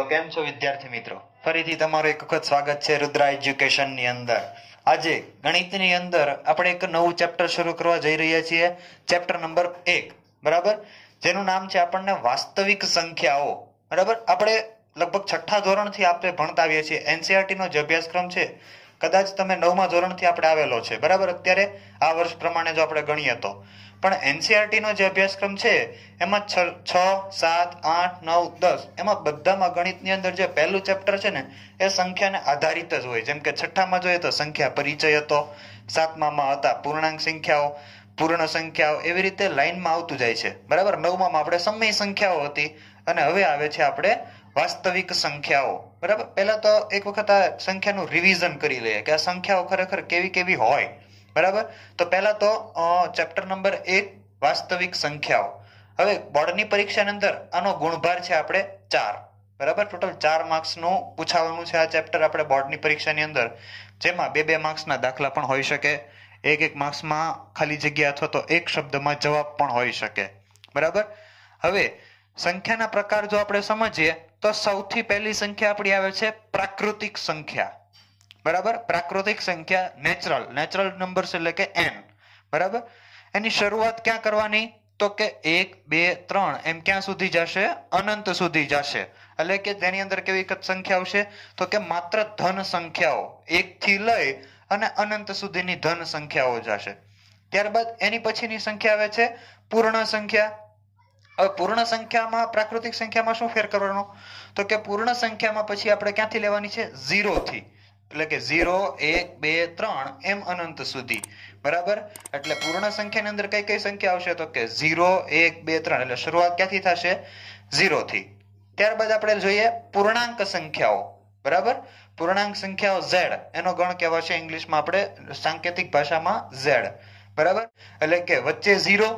કેમ છો વિદ્યાર્થી મિત્રો? ફરીથી તમારું એક વખત સ્વાગત છે રુદ્રા એજ્યુકેશન ની અંદર. આજે ગણિતની અંદર આપણે એક નવું ચેપ્ટર શરૂ કરવા જઈ રહ્યા છીએ, ચેપ્ટર નંબર 1, બરાબર, જેનું નામ છે આપણને વાસ્તવિક સંખ્યાઓ. બરાબર, આપણે લગભગ 6થા ધોરણથી આપણે ભણતા આવીએ છીએ. એનસીઈઆરટી નો જે અભ્યાસક્રમ છે કદાચ તમે 9મા ધોરણથી આપણે આવેલો છે, બરાબર. અત્યારે આ વર્ષ પ્રમાણે જો આપણે ગણીએ તો પણ એનસીઈઆરટી નો જે અભ્યાસક્રમ છે એમાં 6, 7, 8, 9, 10 એમાં બધામાં ગણિતની અંદર જે પહેલું ચેપ્ટર છે ને એ સંખ્યાને આધારિત જ હોય. જેમ કે 6થામાં જોઈએ તો સંખ્યા પરિચય હતો, 7મામાં હતા પૂર્ણાંક સંખ્યાઓ, પૂર્ણ સંખ્યાઓ, એવી રીતે લાઈનમાં આવતું જાય છે, બરાબર. 9મામાં આપણે સમય સંખ્યાઓ હતી અને હવે આવે છે આપણે વાસ્તવિક સંખ્યાઓ, બરાબર. પહેલા તો એક વખત આ સંખ્યાનું રિવિઝન કરી લઈએ કે આ સંખ્યાઓ ખરેખર કેવી કેવી હોય, બરાબર. તો પહેલા તો ચેપ્ટર નંબર 1 વાસ્તવિક સંખ્યાઓ. હવે બોર્ડની પરીક્ષાની અંદર આનો ગુણભાર છે આપણે 4, બરાબર. ટોટલ 4 માર્ક્સનું પૂછાવાનું છે આ ચેપ્ટર આપણે બોર્ડની પરીક્ષાની અંદર, જેમાં 2-2 માર્ક્સના દાખલા પણ હોઈ શકે, 1-1 માર્ક્સમાં ખાલી જગ્યા અથવા તો એક શબ્દમાં જવાબ પણ હોઈ શકે, બરાબર. હવે સંખ્યાના પ્રકાર જો આપણે સમજીએ તો સૌથી પહેલી સંખ્યા આપણી આવે છે પ્રાકૃતિક સંખ્યા, બરાબર. પ્રાકૃતિક સંખ્યા નેચરલ નંબર્સ એટલે કે n, બરાબર. એની શરૂઆત ક્યાં કરવાની? તો કે 1, 2, 3 એમ ક્યાં સુધી જશે? અનંત સુધી જશે. એટલે કે તેની અંદર કેવી સંખ્યા આવશે? તો કે માત્ર ધન સંખ્યાઓ, 1 થી લઈ અને અનંત સુધીની ધન સંખ્યાઓ જશે. ત્યારબાદ એની પછીની સંખ્યા આવે છે પૂર્ણ સંખ્યા. હવે પૂર્ણ સંખ્યામાં પ્રાકૃતિક સંખ્યામાં શું ફેર કરવાનો? તો કે પૂર્ણ સંખ્યામાં પછી આપણે ક્યાંથી લેવાની છે? 0 થી, એટલે કે 0, 1, 2, 3 એમ અનંત સુધી, બરાબર. એટલે પૂર્ણ સંખ્યાની અંદર કઈ કઈ સંખ્યા આવશે? તો કે 0, 1, 2, 3 એટલે શરૂઆત ક્યાંથી થશે? 0 થી. ત્યારબાદ આપણે જોઈએ પૂર્ણાંક સંખ્યાઓ, બરાબર. પૂર્ણાંક સંખ્યાઓ z, એનો ગણ કહેવાશે ઇંગ્લિશમાં આપણે સાંકેતિક ભાષામાં z, બરાબર. એટલે કે વચ્ચે 0,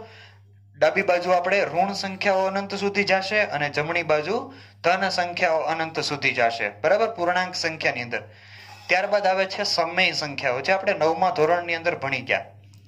ડાબી બાજુ આપણે ઋણ સંખ્યાઓ અનંત સુધી જશે અને જમણી બાજુ ધન સંખ્યાઓ અનંત સુધી જશે, બરાબર, પૂર્ણાંક સંખ્યાની અંદર. ત્યારબાદ આવે છે સમય સંખ્યાઓ, જે આપણે 9મા ધોરણની અંદર ભણી ગયા,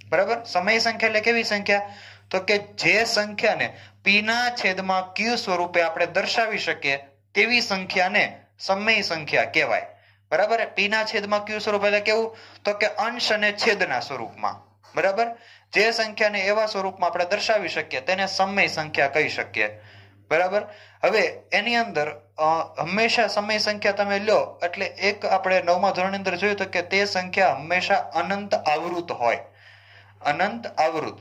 બરાબર. સમય સંખ્યા એટલે કેવી સંખ્યા? તો કે જે સંખ્યાને p ના છેદમાં q સ્વરૂપે આપણે દર્શાવી શકીએ તેવી સંખ્યાને સમય સંખ્યા કહેવાય, બરાબર. p ના છેદમાં q સ્વરૂપ એટલે કેવું? તો કે અંશ અને છેદના સ્વરૂપમાં, બરાબર. જે સંખ્યાને એવા સ્વરૂપમાં આપણે દર્શાવી શકીએ તેને સમય સંખ્યા કહી શકીએ, બરાબર. હવે એની અંદર હંમેશા સમય સંખ્યા તમે લો એટલે એક આપણે 9મા ધોરણની અંદર જોયું તો કે તે સંખ્યા હંમેશા અનંત આવૃત હોય, અનંત આવૃત,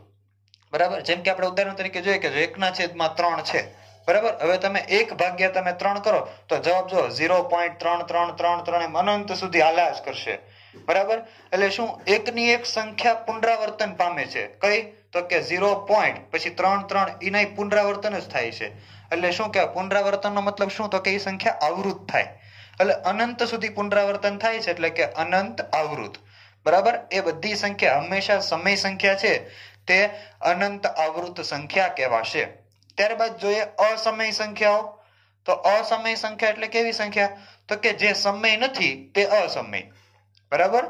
બરાબર. જેમ કે આપણે ઉદાહરણ તરીકે જોઈએ કે 1/3 છે, બરાબર. હવે તમે 1/3 કરો તો જવાબ જો 0.3333 એમ અનંત સુધી હાલ્યા જ કરશે, બરાબર. એટલે શું? એકની એક સંખ્યા પુનરાવર્તન પામે છે. કઈ? તો કે 0. પછી 3 એના પુનરાવર્તન જ થાય છે. એટલે શું કહેવાય? પુનરાવર્તનનો મતલબ શું? તો કે એ સંખ્યા આવૃત થાય. એટલે અનંત સુધી પુનરાવર્તન થાય છે એટલે કે અનંત આવૃત, બરાબર. એ બધી સંખ્યા હંમેશા સમય સંખ્યા છે તે અનંત આવૃત સંખ્યા કહેવાશે. ત્યારબાદ જોઈએ અસમય સંખ્યાઓ. તો અસમય સંખ્યા એટલે કેવી સંખ્યા? તો કે જે સમય નથી તે અસમય, બરાબર.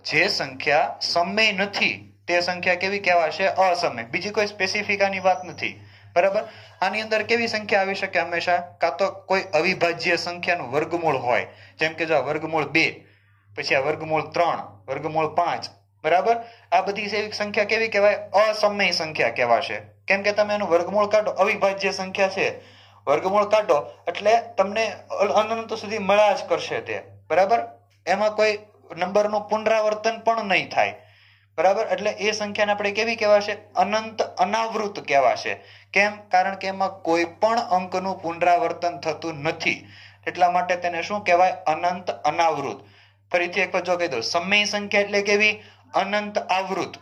જે સંખ્યા સમય નથી તે સંખ્યા કેવી કહેવાશે? અસમય. બીજી કોઈ સ્પેસિફિક આની વાત નથી, બરાબર. આની અંદર કેવી સંખ્યા આવી શકે? હંમેશા કાં તો કોઈ અવિભાજ્ય સંખ્યાનું વર્ગમૂળ હોય, જેમ કે જો વર્ગમૂળ 2, પછી આ વર્ગમૂળ 3, વર્ગમૂળ 5, બરાબર. આ બધી સંખ્યા કેવી કહેવાય? અસમય સંખ્યા કહેવાશે. કેમ કે તમે એનું વર્ગમૂળ કાઢો, અવિભાજ્ય સંખ્યા છે, વર્ગમૂળ કાઢો એટલે તમને અનંત સુધી મળ્યા જ કરશે તે, બરાબર. એમાં કોઈ નંબરનું પુનરાવર્તન પણ નહીં થાય, બરાબર. એટલે એ સંખ્યાને આપણે કેવી કહેવાશે? અનંત અનાવૃત કહેવાશે. કેમ? કારણ કે એમાં કોઈ પણ અંકનું પુનરાવર્તન થતું નથી, એટલા માટે તેને શું કહેવાય? અનંત અનાવૃત. ફરીથી એક જો કહી દો, સમય સંખ્યા એટલે કેવી? અનંત આવૃત.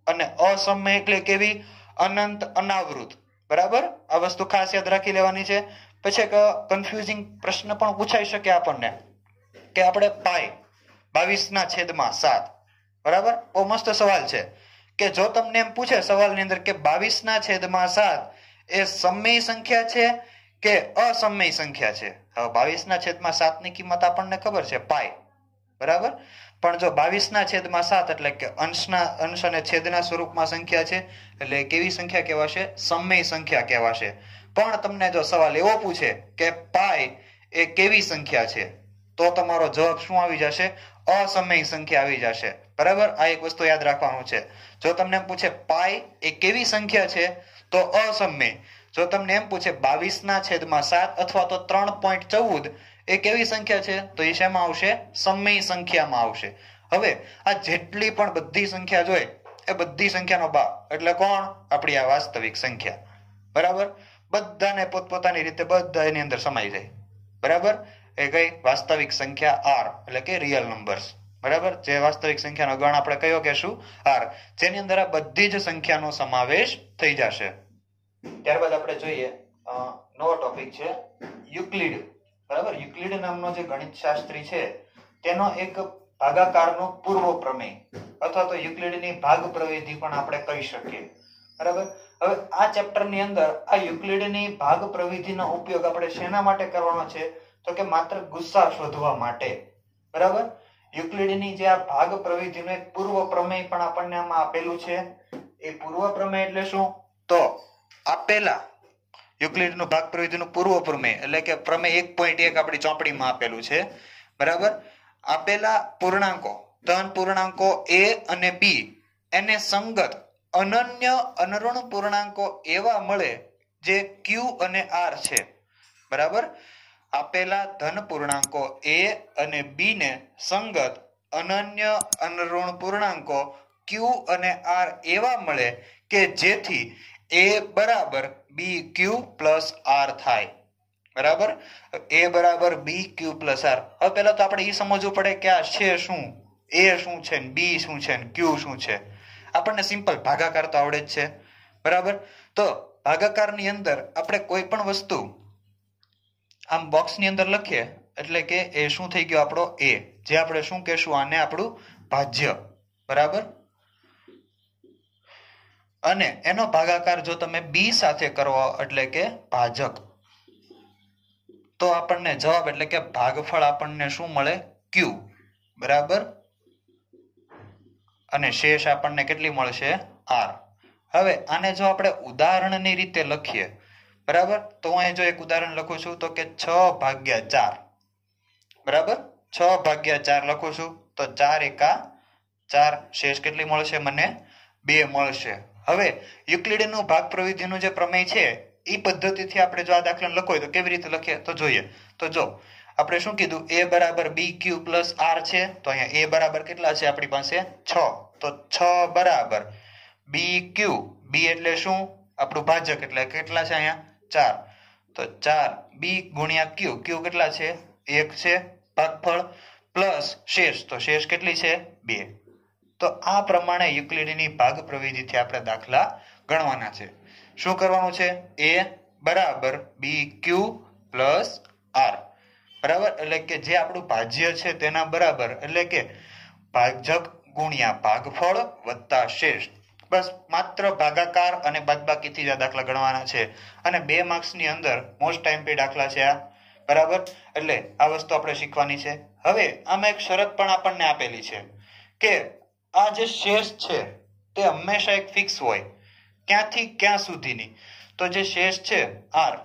અને અસમય એટલે કેવી? અનંત અનાવૃત, બરાબર. આ વસ્તુ ખાસ યાદ રાખી લેવાની છે. પછી એક કન્ફ્યુઝિંગ પ્રશ્ન પણ પૂછાઈ શકે આપણને કે આપણે પાઈ 22/7, બરાબર. બહુ મસ્ત સવાલ છે કે જો તમને એમ પૂછે સવાલની અંદર કે 22/7 એ સમય સંખ્યા છે કે અસમય સંખ્યા છે? હવે 22/7 ની કિંમત આપણને ખબર છે પાઈ, બરાબર. પણ જો 22/7 એટલે કે અંશ અને છેદના સ્વરૂપમાં સંખ્યા છે એટલે કેવી સંખ્યા કહેવાશે? સમય સંખ્યા કહેવાશે. પણ તમને જો સવાલ એવો પૂછે કે પાઈ એ કેવી સંખ્યા છે તો તમારો જવાબ શું આવી જશે અસમય સંખ્યા આવી જશે બરાબર આ એક વસ્તુ યાદ રાખવાનું છે જો તમને એમ પૂછે પાઈ એ કેવી સંખ્યા છે તો અસમય જો તમને એમ પૂછે 22/7 અથવા તો 3.14 એ કેવી સંખ્યા છે તો એ શેમાં આવશે સમય સંખ્યામાં આવશે હવે આ જેટલી પણ બધી સંખ્યા જોઈ એ બધી સંખ્યાનો બાપ એટલે કોણ આપણી આ વાસ્તવિક સંખ્યા બરાબર બધાને પોતપોતાની રીતે બધા એની અંદર સમાઈ જાય બરાબર એ કઈ વાસ્તવિક સંખ્યા r એટલે કે રિયલ નંબર્સ બરાબર જે વાસ્તવિક સંખ્યાનો ગણ આપણે કયો કહેશું r જેની અંદર આ બધી જ સંખ્યાનો સમાવેશ થઈ જશે ત્યારબાદ આપણે જોઈએ નવો ટોપિક છે યુક્લિડ બરાબર યુક્લિડ નામનો જે ગણિત શાસ્ત્રી છે તેનો એક ભાગાકારનો પૂર્વ પ્રમેય અથવા તો યુક્લિડની ભાગ પ્રવિધિ પણ આપણે કહી શકીએ બરાબર હવે આ ચેપ્ટરની અંદર આ યુક્લિડની ભાગ પ્રવિધિનો ઉપયોગ આપણે શેના માટે કરવાનો છે તો કે માત્ર ગુસ્સા શોધવા માટે બરાબર યુક્લિડની જે આ ભાગ પ્રવિધિનો એક પૂર્વ પ્રમેય પણ આપણને આમાં આપેલું છે એ પૂર્વ પ્રમેય એટલે શું તો આપેલા યુક્લિડનું ભાગ પ્રવિધિનું પૂર્વ પ્રમેય એટલે કે પ્રમેય 1.1 આપણી ચોપડીમાં આપેલું છે બરાબર આપેલા પૂર્ણાંકો ધન પૂર્ણાંકો a અને b એને સંગત અનન્ય અનઋણ પૂર્ણાંકો એવા મળે જે q અને r છે બરાબર આપેલા ધન પૂર્ણાંકો a અને b ને સંગત અનન્ય અનઋણ પૂર્ણાંકો q અને r એવા મળે કે જેથી a બરાબર bq plus r થાય બરાબર a બરાબર bq plus r હવે પહેલા તો આપણે એ સમજવું પડે કે આ છે શું a શું છે ને b શું છે ને q શું છે આપણને સિમ્પલ ભાગાકાર તો આવડે જ છે બરાબર તો ભાગાકારની અંદર આપણે કોઈ પણ વસ્તુ આમ બોક્સની અંદર લખીએ એટલે કે એ શું થઈ ગયો આપણો a જે આપણે શું કહેશું આને આપણું ભાજ્ય બરાબર અને એનો ભાગાકાર જો તમે b સાથે કરો એટલે કે ભાજક તો આપણને જવાબ એટલે કે ભાગફળ આપણને શું મળે q બરાબર અને શેષ આપણને કેટલી મળશે r હવે આને જો આપણે ઉદાહરણની રીતે લખીએ બરાબર તો હું અહીં જો એક ઉદાહરણ લખું છું તો કે 6/4 બરાબર 6/4 લખું છું તો 4 એકા 4 શેષ કેટલી મળશે મને 2 મળશે હવે યુક્લિડનું ભાગ પ્રવિધિનું જે પ્રમેય છે એ પદ્ધતિથી આપણે જો આ દાખલાને લખો હોય તો કેવી રીતે લખીએ તો જોઈએ તો જો આપણે શું કીધું a બરાબર bq plus r છે તો અહીંયા a બરાબર કેટલા છે આપણી પાસે 6 તો 6 બરાબર bq b એટલે શું આપણું ભાજક એટલે કેટલા છે અહીંયા 4 તો 4 b ગુણ્યા q q કેટલા છે 1 છે ભાગફળ પ્લસ શેષ તો શેષ કેટલી છે 2 તો આ પ્રમાણે યુક્લિડની ભાગ પ્રવિધિથી આપણે દાખલા ગણવાના છે શું કરવાનું છે a બરાબર bq plus r બરાબર એટલે કે જે આપણું ભાજ્ય છે તેના બરાબર એટલે કે ભાજક ગુણ્યા ભાગફળ વત્તા શેષ બસ માત્ર ભાગાકાર અને બાદબાકીથી જ આ દાખલા ગણવાના છે અને 2 માર્ક્સની અંદર મોસ્ટ ટાઈમ દાખલા છે આ બરાબર એટલે આ વસ્તુ આપણે શીખવાની છે હવે આમાં એક શરત પણ આપણને આપેલી છે કે આ જે શેષ છે તે હંમેશા એક ફિક્સ હોય ક્યાંથી ક્યાં સુધીની તો જે શેષ છે r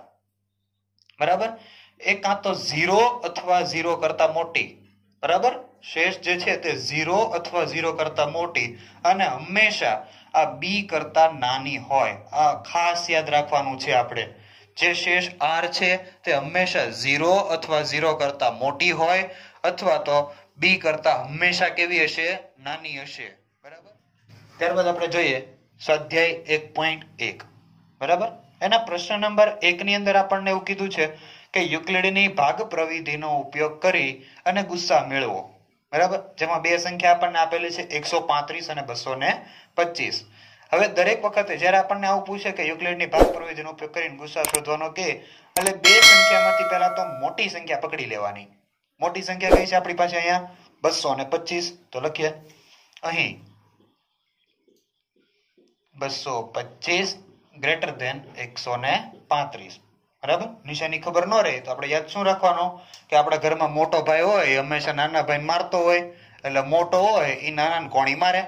બરાબર એ કાં તો 0 અથવા 0 કરતા મોટી બરાબર શેષ જે છે તે 0 અથવા 0 કરતા મોટી અને હંમેશા આ b કરતા નાની હોય આ ખાસ યાદ રાખવાનું છે આપણે જે શેષ r છે તે હંમેશા 0 અથવા 0 કરતા મોટી હોય અથવા તો b કરતા હંમેશા કેવી હશે નાની હશે બરાબર ત્યારબાદ આપણે જોઈએ સ્વાધ્યાય 1.1 બરાબર એના પ્રશ્ન નંબર 1 ની અંદર આપણને એવું કીધું છે કે યુક્લિડની ભાગ પ્રવિધિનો ઉપયોગ કરી અને ગુસ્સા મેળવો બરાબર જેમાં બે સંખ્યા આપણને આપેલી છે 135 અને 225 હવે દરેક વખતે જ્યારે આપણને આવું પૂછે કે યુક્લિડની ભાગ પ્રવિધિનો ઉપયોગ કરીને ગુસ્સા શોધવાનો કે એટલે બે સંખ્યામાંથી પહેલા તો મોટી સંખ્યા પકડી લેવાની મોટી સંખ્યા કઈ છે આપણી પાસે અહીંયા 225 તો લખીએ અહીં 225 ગ્રેટર ધેન 135 બરાબર નિશાની ખબર ન રહે તો આપણે યાદ શું રાખવાનો કે આપણા ઘરમાં મોટો ભાઈ હોય એ હંમેશા નાના ભાઈને મારતો હોય એટલે મોટો હોય એ નાનાને કોણી મારે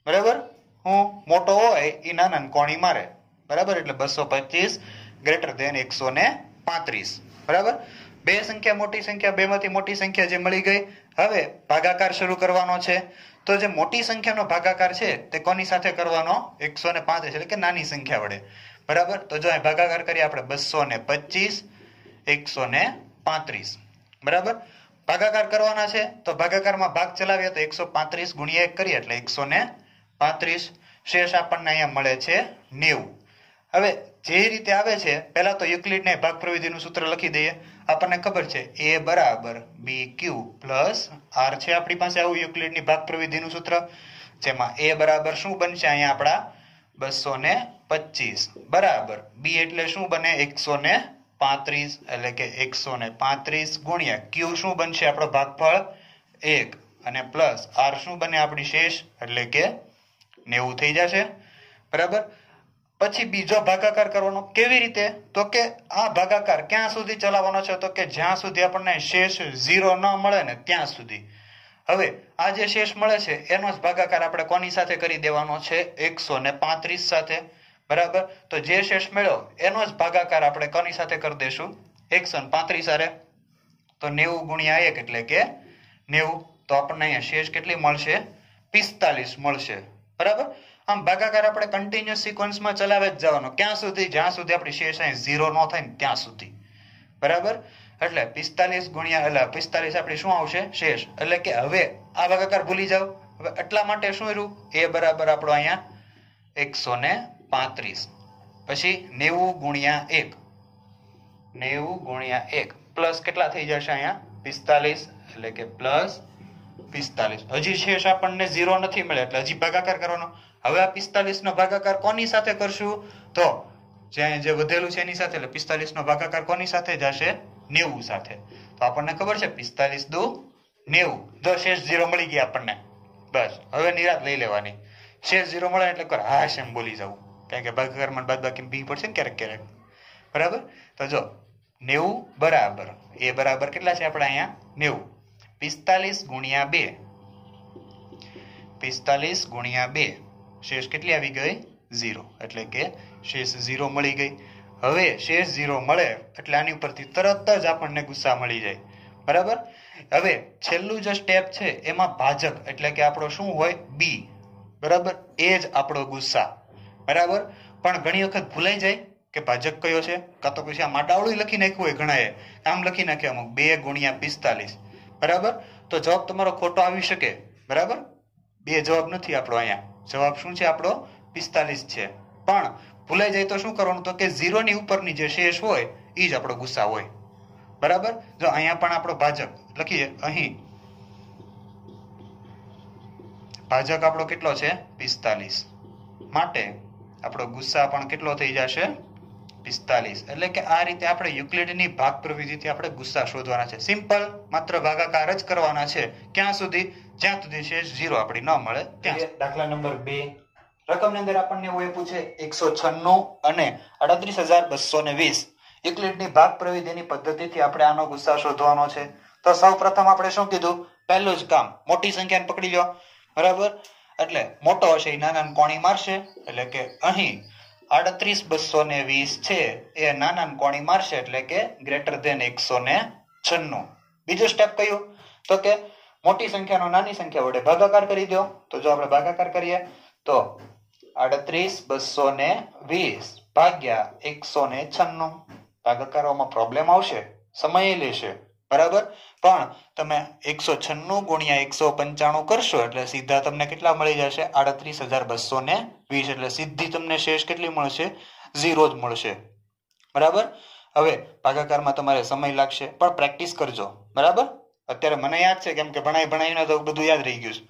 બરાબર હું મોટો હોય એ નાનાને કોણી મારે બરાબર એટલે 225 ગ્રેટર ધેન 135 બરાબર બે સંખ્યા મોટી સંખ્યા, બે માંથી મોટી સંખ્યા જે મળી ગઈ. હવે ભાગાકાર શરૂ કરવાનો છે. તો જે મોટી સંખ્યાનો ભાગાકાર છે તે કોની સાથે કરવાનો? 135 એટલે કે નાની સંખ્યા વડે. બરાબર. તો જો અહીં ભાગાકાર કરીએ આપણે 225 135. બરાબર. ભાગાકાર કરવાના છે તો ભાગાકારમાં ભાગ ચલાવીએ તો 135 ગુણ્યા 1 કરીએ એટલે 135. શેષ આપણને અહીંયા મળે છે 90. હવે જે રીતે આવે છે પહેલા તો યુક્લિડના ભાગ પ્રવિધિનું સૂત્ર લખી દઈએ. આપણને ખબર છે a બરાબર bq પ્લસ r છે આપણી પાસે આવું યુક્લિડની ભાગ પ્રવિધિનું સૂત્ર, જેમાં a બરાબર શું બનશે અહીંયા આપણા 225 બરાબર b એટલે શું બને 135 એટલે કે 135 ગુણ્યા q શું બનશે આપણો ભાગફળ 1 અને પ્લસ r શું બને આપણી શેષ એટલે કે 90 થઈ જશે. બરાબર. પછી બીજો ભાગાકાર કરવાનો. કેવી રીતે? તો કે આ ભાગાકાર ક્યાં સુધી ચલાવવાનો છે? તો કે જ્યાં સુધી આપણને શેષ 0 ન મળે ને ત્યાં સુધી. હવે આ જે શેષ મળે છે એનો જ ભાગાકાર આપણે કોની સાથે કરી દેવાનો છે? 135 સાથે. બરાબર. તો જે શેષ મળ્યો એનો જ ભાગાકાર આપણે કોની સાથે કરી દેશું? 135 સાથે. તો 90 ગુણ્યા 1 એટલે કે 90. તો આપણને અહીંયા શેષ કેટલી મળશે? 45 મળશે. બરાબર. આમ ભાગાકાર આપણે કન્ટિન્યુઅસ સિક્વન્સમાં ચલાવે જ જવાનો. ક્યાં સુધી? જ્યાં સુધી આપણી શેષ અહીં 0 ન થાય ને ત્યાં સુધી. બરાબર. એટલે 45 ગુણ્યા એટલે 45 આપણી શું આવશે? શેષ. એટલે કે હવે આ ભાગાકાર ભૂલી જાવ. હવે એટલા માટે શું રહ્યું? a બરાબર આપણો અહીંયા 135 પછી 90 ગુણ્યા 1 90 ગુણ્યા 1 પ્લસ કેટલા થઈ જશે અહીંયા? 45 એટલે કે પ્લસ 45. હજી શેષ આપણને 0 નથી મળે એટલે હજી ભાગાકાર કરવાનો. હવે આ 45 નો ભાગાકાર કોની સાથે કરશું? તો જે વધેલું છે એની સાથે. એટલે 45 નો ભાગાકાર કોની સાથે જશે? 90 સાથે. તો આપણને ખબર છે 45 દુ 90. જો શેષ 0 મળી ગયા આપણને, બસ હવે નિરાત લઈ લેવાની. શેષ 0 મળે એટલે કર હાશ એમ બોલી જવું, કારણ કે ભાગાકારમાં બાદબાકી બી પડશે ને ક્યારેક ક્યારેક. બરાબર. તો જો 90 બરાબર એ બરાબર કેટલા છે આપણે અહીંયા? 90. 45 ગુણ્યા 2 45 ગુણ્યા 2 શેષ કેટલી આવી ગઈ? 0. એટલે કે શેષ 0 મળી ગઈ. હવે શેષ 0 મળે એટલે આની ઉપરથી તરત જ આપણને ગુસ્સા મળી જાય. બરાબર. હવે છેલ્લું જે સ્ટેપ છે એમાં ભાજક એટલે કે આપણો શું હોય? b. બરાબર. એ જ આપણો ગુસ્સા. બરાબર. પણ ઘણી વખત ભૂલાઈ જાય કે ભાજક કયો છે, કાં તો પછી આ માટાવડું લખી નાખ્યું હોય ઘણાએ, આમ લખી નાખ્યું અમુક 2 ગુણ્યા 45. બરાબર. તો જવાબ તમારો ખોટો આવી શકે. બરાબર. બે જવાબ નથી આપણો અહીંયા. જવાબ શું છે આપણો? 45 છે. પણ ભૂલાઈ જાય તો શું કરવાનું? તો કે 0 ની ઉપરની જે શેષ હોય એ જ આપણો ગુસ્સા હોય. બરાબર. જો અહીંયા પણ આપણો ભાજક લખીએ. અહીં ભાજક આપણો કેટલો છે? 45. માટે આપણો ગુસ્સા પણ કેટલો થઈ જશે? 45. એટલે કે આ રીતે આપણે યુક્લિડની ભાગ પ્રવિધિથી આપણે ગુસ્સા શોધવાના છે. સિમ્પલ. માત્ર ભાગાકાર જ કરવાના છે. ક્યાં સુધી? જ્યાં સુધી શેષ 0 આપણી ન મળે ત્યાં. દાખલા નંબર 2. રકમની અંદર આપણને એવું આપ્યું છે 196 અને 38220. યુક્લિડની ભાગ પ્રવિધિની પદ્ધતિથી આપણે આનો ગુસ્સા શોધવાનો છે. તો સૌપ્રથમ આપણે શું કીધું? પહેલું જ કામ મોટી સંખ્યાને પકડી લો. બરાબર. એટલે મોટો હશે એ નાના કોણી મારશે. એટલે કે અહીં 38220 છે એ નાના કોણી મારશે એટલે કે ગ્રેટર ધેન 196. બીજું સ્ટેપ કયું? તો કે મોટી સંખ્યાનો નાની સંખ્યા વડે ભાગાકાર કરી દો. તો જો આપણે ભાગાકાર કરીએ તો 38220 ભાગ્યા 196. ભાગાકારોમાં પ્રોબ્લેમ આવશે, સમય લેશે. બરાબર. પણ તમે 196 ગુણ્યા 195 કરશો એટલે સીધા તમને કેટલા મળી જશે? 38220. એટલે સીધી તમને શેષ કેટલી મળશે? 0 જ મળશે. બરાબર. હવે ભાગાકારમાં તમારે સમય લાગશે પણ પ્રેક્ટિસ કરજો. બરાબર. અત્યારે મને યાદ છે કેમ કે ભણાવીને તો બધું યાદ રહી ગયું છે.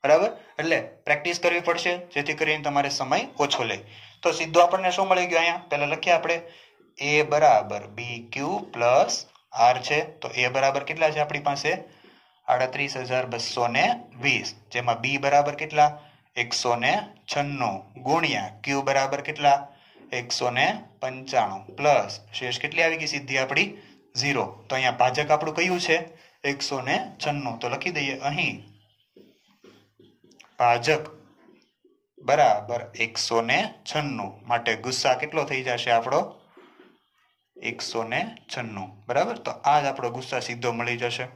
બરાબર. એટલે પ્રેક્ટિસ કરવી પડશે જેથી કરીને તમારે સમય ઓછો લે. તો સીધો આપણને શું મળી ગયું? અહીંયા પહેલા લખીએ આપણે a બરાબર bq પ્લસ r છે. તો a બરાબર કેટલા છે આપણી પાસે? 38220. જેમાં b બરાબર કેટલા? 196 ગુણ્યા q બરાબર કેટલા? 195 પ્લસ શેષ કેટલી આવી ગઈ સીધી આપણી? 0. તો અહીંયા ભાજક આપણું કયું છે? 196. તો લખી દઈએ અહીં ભાજક બરાબર 196. માટે ગુસ્સા કેટલો થઈ જશે આપણો? 196 બરાબર. તો આ જ આપણો ગુસ્સા સીધો મળી જશે.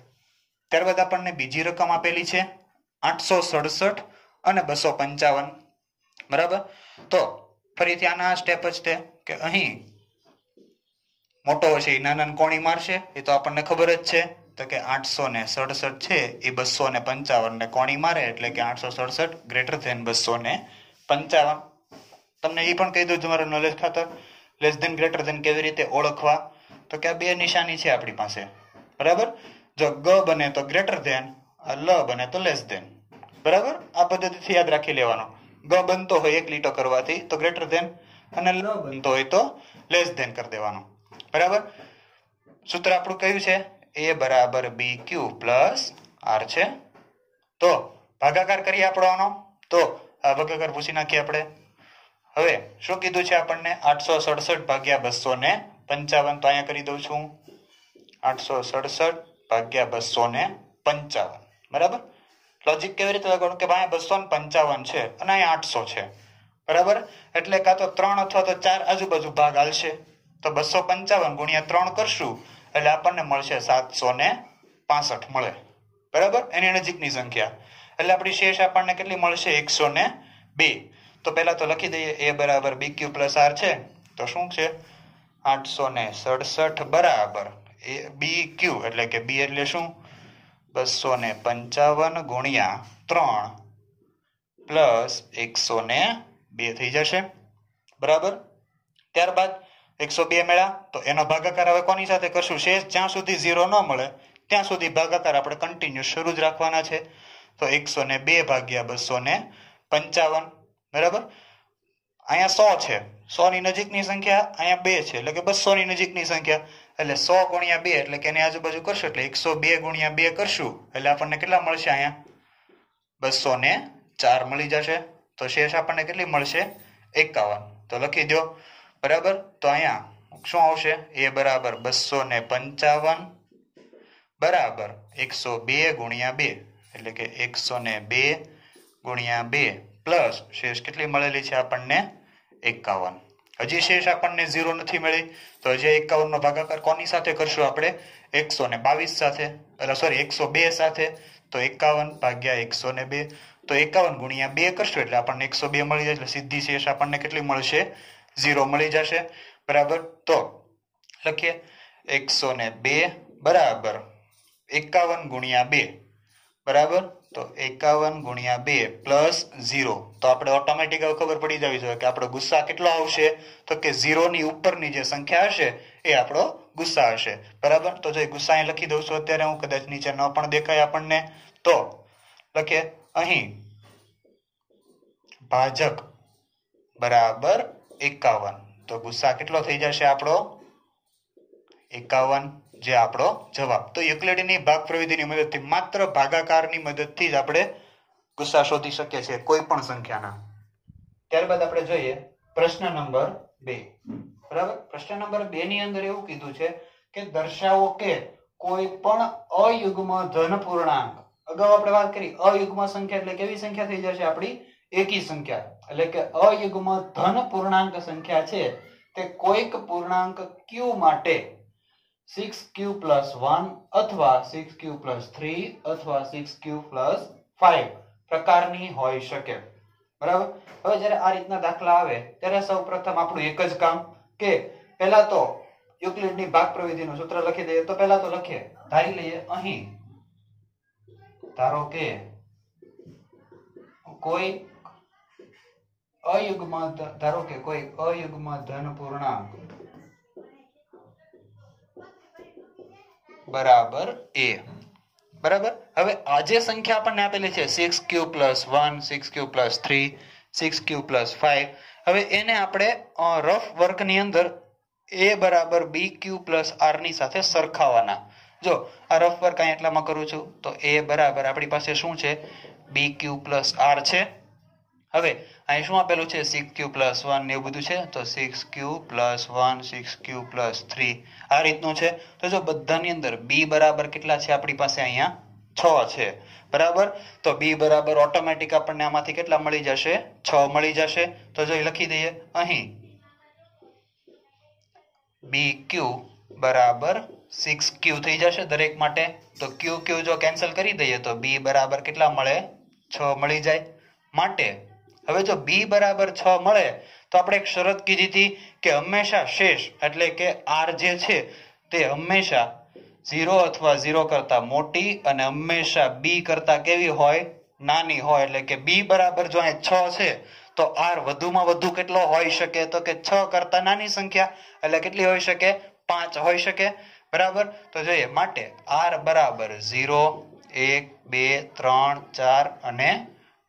ત્યારબાદ આપણને બીજી રકમ આપેલી છે 867 અને 255 બરાબર. તો ફરીથી આના સ્ટેપ જ છે કે અહીં મોટો હશે એ નાના કોણી મારશે, એ તો આપણને ખબર જ છે. તો કે 867 છે એ 255 ને કોણી મારે એટલે કે 867 ગ્રેટર ધેન 255. તમને એ પણ કહી દઉં તમારું નોલેજ ખાતર લેસ ધેન ગ્રેટર ધેન કેવી રીતે ઓળખવા. તો કે આ બે નિશાની છે આપણી પાસે બરાબર. જો ગ બને તો ગ્રેટર ધેન, લ બને તો લેસ ધેન બરાબર. આ પદ્ધતિથી યાદ રાખી લેવાનું. ગ બનતો હોય 1 લીટો કરવાથી તો ગ્રેટર ધેન, અને લ બનતો હોય તો લેસ ધેન કરી દેવાનું બરાબર. સૂત્ર આપણું કયું છે? a બરાબર bq પ્લસ r છે. તો ભાગાકાર કરીએ આપણો આનો. તો આ ભાગાકાર પૂછી નાખીએ આપણે. હવે શું કીધું છે આપણને? 867 ભાગ્યા 255. તો અહીંયા કરી દઉં છું 867 ભાગ્યા 255 બરાબર. લોજિક કેવી રીતે લગાડવું કે ભાઈ 255 છે અને અહીંયા 800 છે બરાબર. એટલે કાં તો 3 અથવા તો 4 આજુબાજુ ભાગ હાલશે. તો 255 ગુણ્યા 3 કરશું એટલે આપણને મળશે 765 મળે બરાબર. એની નજીકની સંખ્યા એટલે આપણી શેષ આપણને કેટલી મળશે? 102. તો પહેલા તો લખી દઈએ a બરાબર bq પ્લસ r છે. તો શું છે? 867 બરાબર bq એટલે કે b એટલે શું? 255 ગુણ્યા 3 પ્લસ 102 થઈ જશે બરાબર. ત્યારબાદ 102 મળ્યા તો એનો ભાગાકાર હવે કોની સાથે કરશું? શેષ જ્યાં સુધી 0 ન મળે ત્યાં સુધી ભાગાકાર આપણે કન્ટિન્યુ શરૂ જ રાખવાના છે. તો 102 ભાગ્યા 255 બરાબર. અહીંયા 100 છે, 100 ની નજીકની સંખ્યા અહીંયા 2 છે એટલે કે 200 ની નજીકની સંખ્યા. એટલે 100 ગુણ્યા 2 એટલે કે એની આજુબાજુ કરશું એટલે 102 ગુણ્યા 2 કરશું એટલે આપણને કેટલા મળશે? અહીંયા 204 મળી જશે. તો શેષ આપણને કેટલી મળશે? 51. તો લખી દો બરાબર. તો અહીંયા શું આવશે? a બરાબર 255 બરાબર 102 ગુણ્યા 2 એટલે કે 102 ગુણ્યા 2 પ્લસ શેષ કેટલી મળેલી છે આપણને? 51. હજી શેષ આપણને 0 નથી મળી તો હજી 51 નો ભાગાકાર કોની સાથે કરશું આપણે? 122 સાથે, સોરી 102 સાથે. તો 51 ભાગ્યા 102. તો 51 ગુણ્યા 2 કરશું એટલે આપણને 102 મળી જાય. એટલે સીધી શેષ આપણને કેટલી મળશે? 0 મળી જશે બરાબર. તો લખીએ 102 બરાબર 51 ગુણ્યા 2 બરાબર. તો 51 ગુણ્યા 2 પ્લસ 0. તો આપણે ઓટોમેટિક ખબર પડી જવી જોઈએ કે આપણો ગુસ્સા કેટલો આવશે? તો કે 0 ની ઉપરની જે સંખ્યા હશે એ આપણો ગુસ્સા હશે બરાબર. તો જો ગુસ્સા અહીં લખી દઉં છું અત્યારે હું, કદાચ નીચે ન પણ દેખાય આપણને. તો લખીએ અહીં ભાજક બરાબર 51. તો ગુસ્સા કેટલો થઈ જશે આપણો? 51 જે આપણો જવાબ. તો યુક્લિડની ભાગ પ્રવિધિની મદદથી, માત્ર ભાગાકારની મદદથી જ આપણે ગુસ્સા શોધી શકીએ છીએ કોઈ પણ સંખ્યાના. ત્યારબાદ આપણે જોઈએ પ્રશ્ન નંબર 2 બરાબર. પ્રશ્ન નંબર 2 ની અંદર એવું કીધું છે કે દર્શાવો કે કોઈ પણ અયુગ્મ ધન પૂર્ણાંક. અગાઉ આપણે વાત કરી અયુગ્મ સંખ્યા એટલે કેવી સંખ્યા થઈ જશે આપણી? એકી સંખ્યા. એટલે કે અયુગ્મ ધન પૂર્ણાંક સંખ્યા છે તે કોઈક પૂર્ણાંક q માટે 6q + 1 અથવા 6q + 3 અથવા 6q + 5 પ્રકારની હોઈ શકે બરાબર. હવે જ્યારે આ રીતના દાખલા આવે ત્યારે સૌપ્રથમ આપણું એક જ કામ કે પહેલા તો યુક્લિડની ભાગ પ્રવિધિનું સૂત્ર લખી દઈએ. તો પહેલા તો લખીએ, ધારી લઈએ અહીં ધારો કે કોઈ અયુગ્મ ધન પૂર્ણાંક બરાબર a બરાબર. હવે આ જે સંખ્યા આપણને આપેલી છે 6q + 1 6q + 3 6q + 5, હવે એને આપણે રફ વર્કની અંદર a બરાબર bq + r ની સાથે સરખાવવાના. જો આ રફ વર્ક અહીં એટલામાં કરું છું તો a બરાબર આપણી પાસે શું છે? bq + r છે. હવે અહીં શું આપેલું છે? 6q + 1 ને એવું બધું છે. તો 6q + 1 6q + 3 આ રીતનું છે. તો જો બધાની અંદર b બરાબર કેટલા છે આપણી પાસે? અહીંયા 6 છે બરાબર. તો b બરાબર ઓટોમેટિક આપણને આમાંથી કેટલા મળી જશે? 6 મળી જશે. તો જો લખી દઈએ અહીં બી ક્યુ બરાબર 6q થઈ જશે દરેક માટે. તો ક્યુ ક્યુ જો કેન્સલ કરી દઈએ તો બી બરાબર કેટલા મળે? 6 મળી જાય. માટે હવે જો બી બરાબર 6 મળે તો આપણે એક શરત કીધી હતી કે હંમેશા શેષ એટલે કે આર જે છે તે હંમેશા 0 અથવા 0 કરતા મોટી અને હંમેશા બી કરતા કેવી હોય? નાની હોય. એટલે કે બી બરાબર જો અહીં 6 છે તો આર વધુમાં વધુ કેટલો હોઈ શકે? તો કે 6 કરતા નાની સંખ્યા. એટલે કેટલી હોઈ શકે? 5 હોઈ શકે. બરાબર. તો જોઈએ માટે આર બરાબર 0 1 2 3 4 અને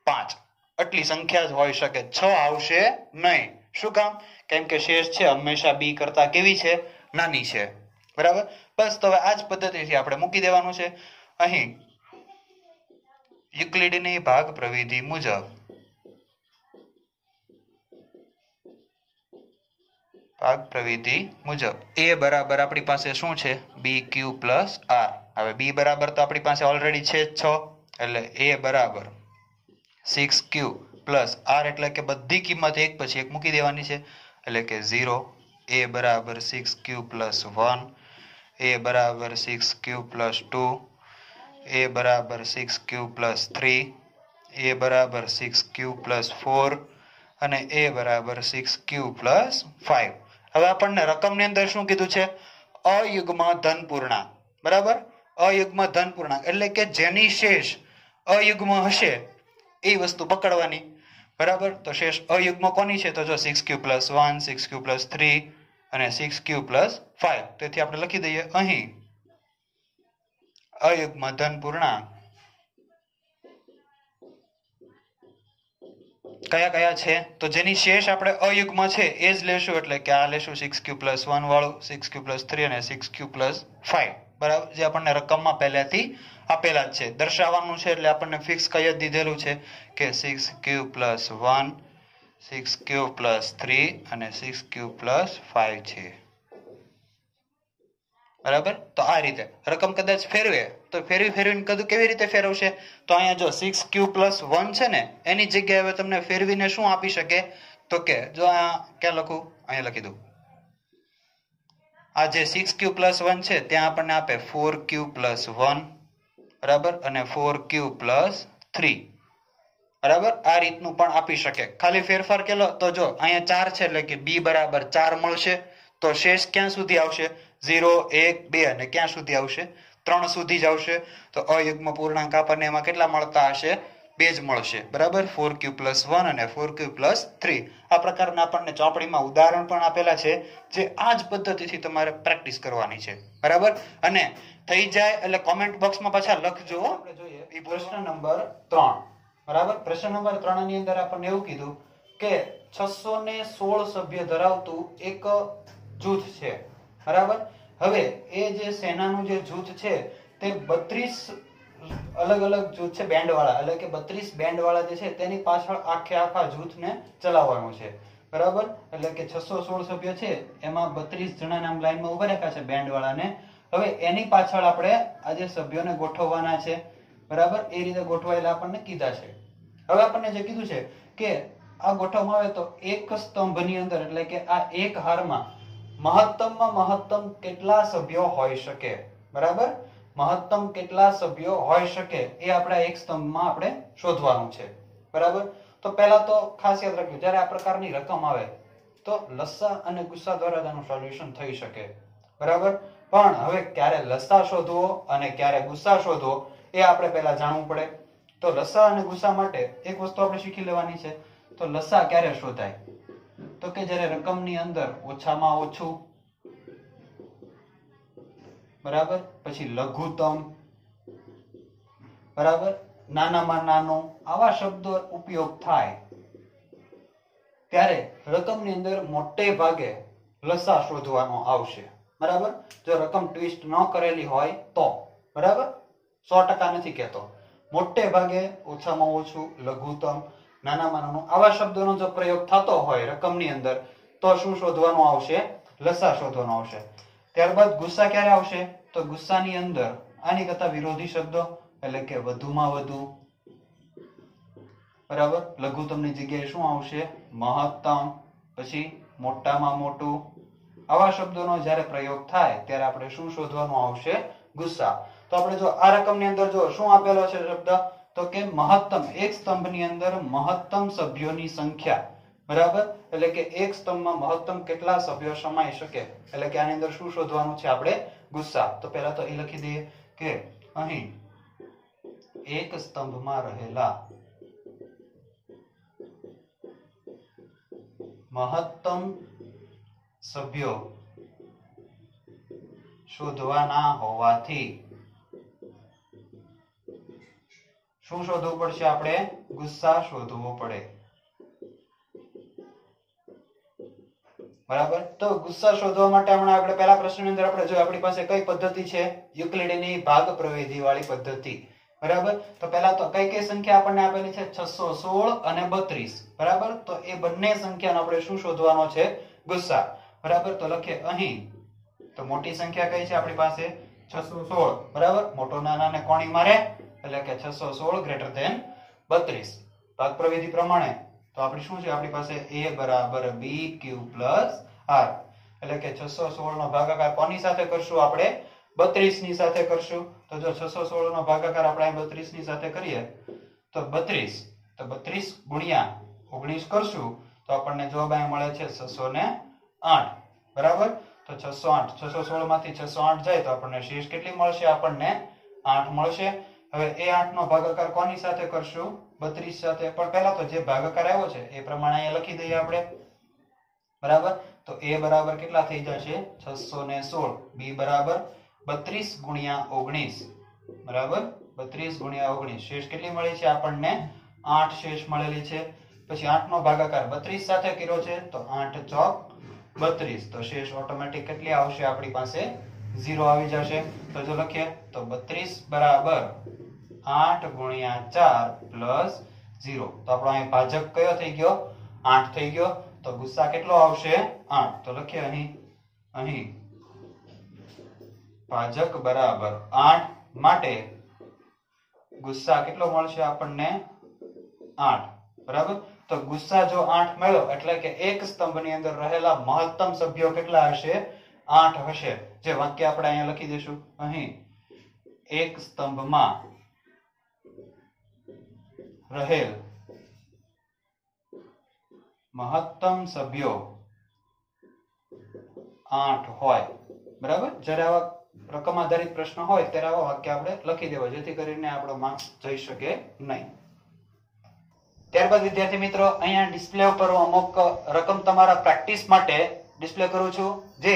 5 આટલી સંખ્યા જ હોઈ શકે. 6 આવશે નહીં. શું કામ? કેમ કે શેષ છે હંમેશા બી કરતા કેવી છે? નાની છે. બરાબર. બસ તો હવે આ જ પદ્ધતિથી આપણે મૂકી દેવાનું છે. અહીં યુક્લિડની ભાગ પ્રવિધિ મુજબ એ બરાબર આપણી પાસે શું છે? બી ક્યુ પ્લસ આર. હવે બી બરાબર તો આપણી પાસે ઓલરેડી છે જ 6 એટલે એ બરાબર 6q પ્લસ આર એટલે કે બધી કિંમત એક પછી એક મૂકી દેવાની છે. એટલે કે 0 એ બરાબર 6q પ્લસ 1 એ બરાબર 6q પ્લસ 2 એ બરાબર 6q પ્લસ 3 એ બરાબર 6q પ્લસ 4 અને એ બરાબર 6q પ્લસ 5. હવે આપણને રકમની અંદર શું કીધું છે? અયુગ્મ ધન પૂર્ણાંક. બરાબર. અયુગ્મ ધન પૂર્ણાંક એટલે કે જેની શેષ અયુગ્મ હશે એ વસ્તુ પકડવાની. બરાબર. તો શેષ અયુગ્મ કોની છે? તો જો 6q પ્લસ 1 6q પ્લસ 3 અને 6q પ્લસ 5. તેથી આપણે લખી દઈએ અહીં અયુગ્મ ધન પૂર્ણાંક કયા કયા છે? તો જેની શેષ આપણે અયુગ્મ છે એ જ લેશું. એટલે કે આ લેશું 6q પ્લસ 1 વાળું, 6q પ્લસ 3 અને 6q પ્લસ 5. બરાબર. જે આપણને રકમમાં પહેલાથી આપેલા જ છે. દર્શાવવાનું છે એટલે આપણને ફિક્સ કઈ જ દીધેલું છે કે 6q પ્લસ 1 6q પ્લસ 3 અને 6q પ્લસ 5 છે. બરાબર. તો આ રીતે રકમ કદાચ ફેરવે તો ફેરવીને કદું કેવી રીતે ફેરવશે? તો અહીંયા જો 6q પ્લસ 1 છે ને એની જગ્યાએ હવે તમને ફેરવીને શું આપી શકે? તો કે જો આ ક્યાં લખું? અહીંયા લખી દઉં. આ જે 6q પ્લસ 1 છે ત્યાં આપણને આપે 4q પ્લસ 1. બરાબર. અને 4q પ્લસ 3. બરાબર. આ રીતનું પણ આપી શકે. ખાલી ફેરફાર કેલો તો જો અહીંયા 4 છે એટલે કે બી બરાબર 4 મળશે. તો શેષ ક્યાં સુધી આવશે? 0 1 2 અને ક્યાં સુધી આવશે? 3 સુધી જ આવશે. તો અયુગ્મ પૂર્ણાંક આપણને એમાં કેટલા મળતા હશે? 2 જ મળશે. બરાબર. 4q પ્લસ 1 અને 4q પ્લસ 3. આ પ્રકારના આપણને ચોપડીમાં ઉદાહરણ પણ આપેલા છે જે આ જ પદ્ધતિથી તમારે પ્રેક્ટિસ કરવાની છે. બરાબર. અને થઈ જાય એટલે કોમેન્ટ બોક્સમાં પાછા લખજો. આપણે જોઈએ એ પ્રશ્ન નંબર 3. બરાબર. પ્રશ્ન નંબર 3 ની અંદર આપણને એવું કીધું કે 616 સભ્ય ધરાવતું એક જૂથ છે. બરાબર. હવે એ જે સેનાનું જે જૂથ છે તે 32 અલગ અલગ જૂથ છે બેન્ડ વાળા. એટલે કે 32 બેન્ડ વાળા જે છે તેની પાછળ આખા જૂથને ચલાવવાનું છે. બરાબર. એટલે કે 616 સભ્ય છે એમાં 32 જણા નામ લાઈનમાં ઉભા રાખ્યા છે બેન્ડ વાળાને. હવે એની પાછળ આપણે આ જે સભ્યોને ગોઠવવાના છે. બરાબર. એ રીતે ગોઠવાયેલા આપણને કીધા છે. હવે આપણને જે કીધું છે કે આ ગોઠવવામાં આવે તો એક સ્તંભની અંદર એટલે કે આ એક હારમાં મહત્તમમાં મહત્તમ કેટલા સભ્યો હોઈ શકે? બરાબર. મહત્તમ કેટલા સભ્યો હોઈ શકે એ આપણે એક સ્તંભમાં આપણે શોધવાનું છે. બરાબર. તો પહેલા તો ખાસ યાદ રાખજો જ્યારે આ પ્રકારની રકમ આવે તો લસા અને ગુસ્સા દ્વારા તેનું સોલ્યુશન થઈ શકે. બરાબર. પણ હવે ક્યારે લસા શોધવો અને ક્યારે ગુસ્સા શોધવો એ આપણે પહેલા જાણવું પડે. તો લસા અને ગુસ્સા માટે એક વસ્તુ આપણે શીખી લેવાની છે. તો લસા ક્યારે શોધાય? તો કે જ્યારે રકમની અંદર ઓછામાં ઓછું. બરાબર. પછી લઘુત્તમ. બરાબર. નાનામાં નાનું આવા શબ્દો ઉપયોગ થાય ત્યારે રકમની અંદર મોટે ભાગે લસા શોધવાનો આવશે. બરાબર. જો રકમ ટ્વિસ્ટ ન કરેલી હોય તો. બરાબર. 100% નથી કહેતો. મોટે ભાગે ઓછામાં ઓછું, લઘુત્તમ, નાનામાં નાનું આવા શબ્દોનો જો પ્રયોગ થતો હોય રકમની અંદર તો શું શોધવાનું આવશે? લસા શોધવાનો આવશે. ત્યારબાદ ગુસ્સા ક્યારે આવશે? તો ગુસ્સાની અંદર આની કરતા વિરોધી શબ્દો એટલે કે વધુમાં વધુ. બરાબર. લઘુત્તમની જગ્યાએ શું આવશે? મહત્તમ. પછી મોટામાં મોટું આવા શબ્દોનો જ્યારે પ્રયોગ થાય ત્યારે આપણે શું શોધવાનું આવશે? ગુસ્સા. તો આપણે જો આ રકમની અંદર જો શું આપેલો છે શબ્દ, તો કે મહત્તમ, એક સ્તંભની અંદર મહત્તમ સભ્યોની સંખ્યા, બરાબર, એટલે કે એક સ્તંભમાં મહત્તમ કેટલા સભ્યો સમાઈ શકે, એટલે કે આની અંદર શું શોધવાનું છે આપણે? ગુસ્સા. તો પહેલા તો એ લખી દઈએ કે અહીં એક સ્તંભમાં રહેલા મહત્તમ સભ્યો શોધવાના હોવાથી શું શોધવું પડશે? આપણે ગુસ્સા શોધવો પડે, બરાબર. તો ગુસ્સા શોધવા માટે હમણાં આપણે પહેલા પ્રશ્નની અંદર આપણે જો આપણી પાસે કઈ પદ્ધતિ છે? યુક્લિડની ભાગ પ્રવેધી વાળી પદ્ધતિ, બરાબર. તો પહેલા તો કઈ કઈ સંખ્યા આપણને આપેલી છે? 616 અને 32, બરાબર. તો એ બંને સંખ્યાનો આપણે શું શોધવાનો છે? ગુસ્સા, બરાબર. તો લખીએ અહીં, તો મોટી સંખ્યા કઈ છે આપણી પાસે? 616, બરાબર. મોટો નાનાને કોણી મારે, એટલે કે 616 ગ્રેટર ધેન 32. ભાગ પ્રવેધી પ્રમાણે તો આપણે શું છે આપણી પાસે? a બરાબર bq પ્લસ r, એટલે કે 616 નો ભાગાકાર કોની સાથે કરશું આપણે? 32 ની સાથે કરશું. તો જો 616 નો ભાગાકાર આપણે 32 ની સાથે કરીએ તો 32, તો 32 ગુણ્યા 19 કરશું તો આપણને જવાબ અહીં મળે છે 608, બરાબર. તો 608, 616 માંથી 608 જાય તો આપણને શેષ કેટલી મળશે? આપણને 8 મળશે. હવે એ 8 નો ભાગાકાર કોની સાથે કરશું? 32 સાથે. પણ પહેલા તો જે ભાગાકાર આવ્યો છે એ પ્રમાણે અહીંયા લખી દઈએ આપણે, બરાબર. તો a બરાબર કેટલા થઈ જશે? 616. b બરાબર 32 ગુણ્યા 19, બરાબર. 32 ગુણ્યા 19 શેષ કેટલી મળી છે આપણને? 8 શેષ મળેલી છે. પછી 8 નો ભાગાકાર 32 સાથે કર્યો છે તો 8 ચોક 32, તો શેષ ઓટોમેટિક કેટલી આવશે આપણી પાસે? 0 આવી જશે. તો જો લખીએ તો 32 બરાબર 8 ગુણ્યા 4 પ્લસ 0. તો આપણો અહીં ભાજક કયો થઈ ગયો? 8 થઈ ગયો. તો ગુસ્સા કેટલો આવશે? 8. તો લખીએ અહીં ભાજક બરાબર 8 માટે ગુસ્સા કેટલો મળશે આપણને? 8, બરાબર. તો ગુસ્સા જો 8 મળ્યો એટલે કે એક સ્તંભની અંદર રહેલા મહત્તમ સભ્યો કેટલા હશે? 8 હશે. જે વાક્ય આપણે અહીંયા લખી દઈશું, અહીં એક સ્તંભમાં રહેલ મહત્તમ સભ્યો 8 હોય, બરાબર. જ્યારે આવા રકમ આધારિત પ્રશ્ન હોય ત્યારે આવા વાક્ય આપણે લખી દેવા, જેથી કરીને આપણો માર્ક્સ જઈ શકે નહીં. ત્યારબાદ વિદ્યાર્થી મિત્રો અહીંયા ડિસ્પ્લે ઉપર અમુક રકમ તમારા પ્રેક્ટિસ માટે ડિસ્પ્લે કરું છું, જે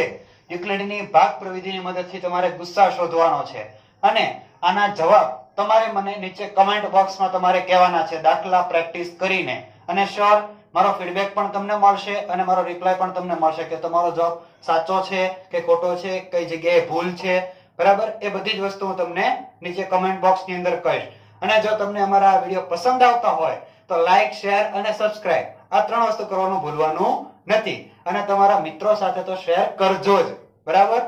યુક્લિડની ભાગ પ્રવિધિની મદદથી તમારે ગુસ્સા શોધવાનો છે. અને આના જવાબ તમારે મને નીચે કમેન્ટ બોક્સમાં તમારે કહેવાના છે, દાખલા પ્રેક્ટિસ કરીને. અને શ્યોર મારો ફીડબેક પણ તમને મળશે અને મારો રિપ્લાય પણ તમને મળશે કે તમારો જવાબ સાચો છે કે ખોટો છે, કઈ જગ્યાએ ભૂલ છે, બરાબર. એ બધી જ વસ્તુ હું તમને નીચે કમેન્ટ બોક્સની અંદર કહીશ. અને જો તમને અમારા વિડીયો પસંદ આવતા હોય તો લાઈક, શેર અને સબસ્ક્રાઇબ આ 3 વસ્તુ કરવાનું ભૂલવાનું નથી. અને તમારા મિત્રો સાથે તો શેર કરજો જ, બરાબર.